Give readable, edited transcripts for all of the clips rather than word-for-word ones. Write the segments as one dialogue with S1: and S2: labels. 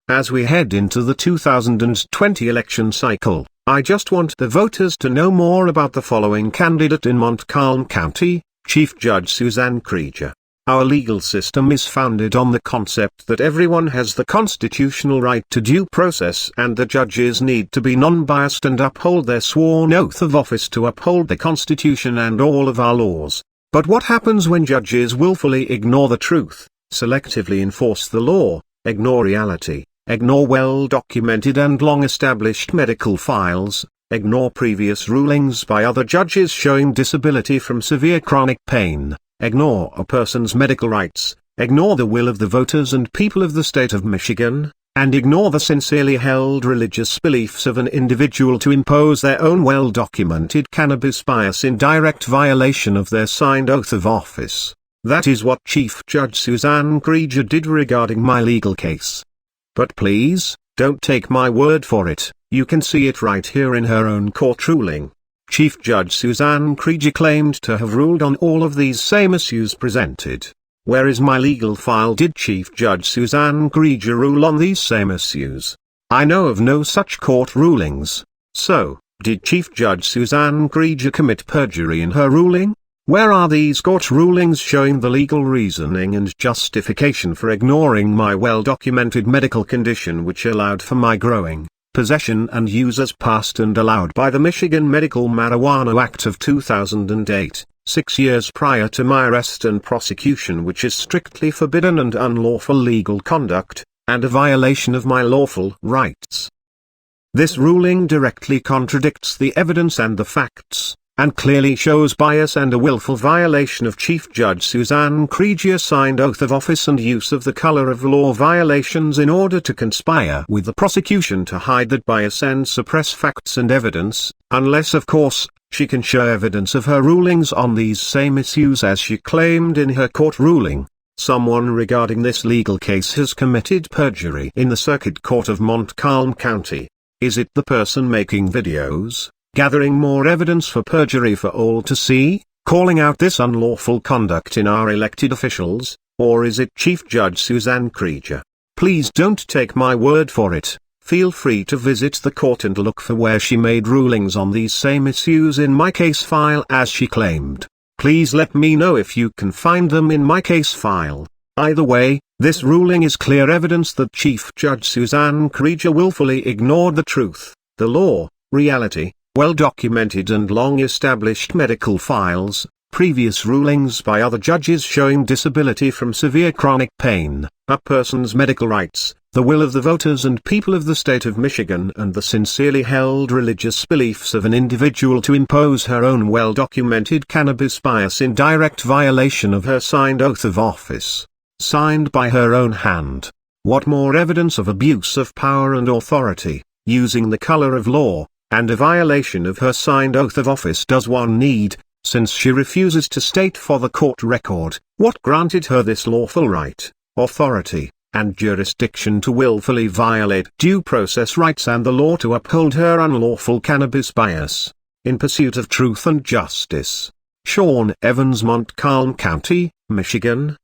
S1: As we head into the 2020 election cycle, I just want the voters to know more about the following candidate in Montcalm County, Chief Judge Suzanne Kreeger. Our legal system is founded on the concept that everyone has the constitutional right to due process and the judges need to be non-biased and uphold their sworn oath of office to uphold the Constitution and all of our laws. But what happens when judges willfully ignore the truth, selectively enforce the law, ignore reality, ignore well-documented and long-established medical files, ignore previous rulings by other judges showing disability from severe chronic pain, ignore a person's medical rights, ignore the will of the voters and people of the state of Michigan, and ignore the sincerely held religious beliefs of an individual to impose their own well-documented cannabis bias in direct violation of their signed oath of office. That is what Chief Judge Suzanne Kreeger did regarding my legal case. But please, don't take my word for it, you can see it right here in her own court ruling. Chief Judge Suzanne Kreeger claimed to have ruled on all of these same issues presented. Where is my legal file? Did Chief Judge Suzanne Kreeger rule on these same issues? I know of no such court rulings. So, did Chief Judge Suzanne Kreeger commit perjury in her ruling? Where are these court rulings showing the legal reasoning and justification for ignoring my well-documented medical condition which allowed for my growing, possession and use as passed and allowed by the Michigan Medical Marijuana Act of 2008, 6 years prior to my arrest and prosecution, which is strictly forbidden and unlawful legal conduct, and a violation of my lawful rights? This ruling directly contradicts the evidence and the facts, and clearly shows bias and a willful violation of Chief Judge Suzanne Kreeger's signed oath of office and use of the color of law violations in order to conspire with the prosecution to hide that bias and suppress facts and evidence, unless of course, she can show evidence of her rulings on these same issues as she claimed in her court ruling. Someone regarding this legal case has committed perjury in the Circuit Court of Montcalm County. Is it the person making videos, gathering more evidence for perjury for all to see, calling out this unlawful conduct in our elected officials, or is it Chief Judge Suzanne Kreeger? Please don't take my word for it. Feel free to visit the court and look for where she made rulings on these same issues in my case file as she claimed. Please let me know if you can find them in my case file. Either way, this ruling is clear evidence that Chief Judge Suzanne Kreeger willfully ignored the truth, the law, reality, well-documented and long-established medical files, previous rulings by other judges showing disability from severe chronic pain, a person's medical rights, the will of the voters and people of the state of Michigan and the sincerely held religious beliefs of an individual to impose her own well-documented cannabis bias in direct violation of her signed oath of office, signed by her own hand. What more evidence of abuse of power and authority, using the color of law, and a violation of her signed oath of office does one need, since she refuses to state for the court record what granted her this lawful right, authority, and jurisdiction to willfully violate due process rights and the law to uphold her unlawful cannabis bias, in pursuit of truth and justice. Sean Evans, Montcalm County, Michigan.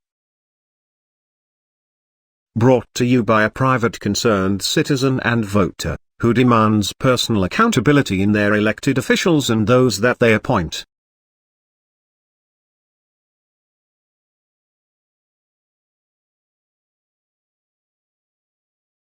S1: Brought to you by a private concerned citizen and voter, who demands personal accountability in their elected officials and those that they appoint.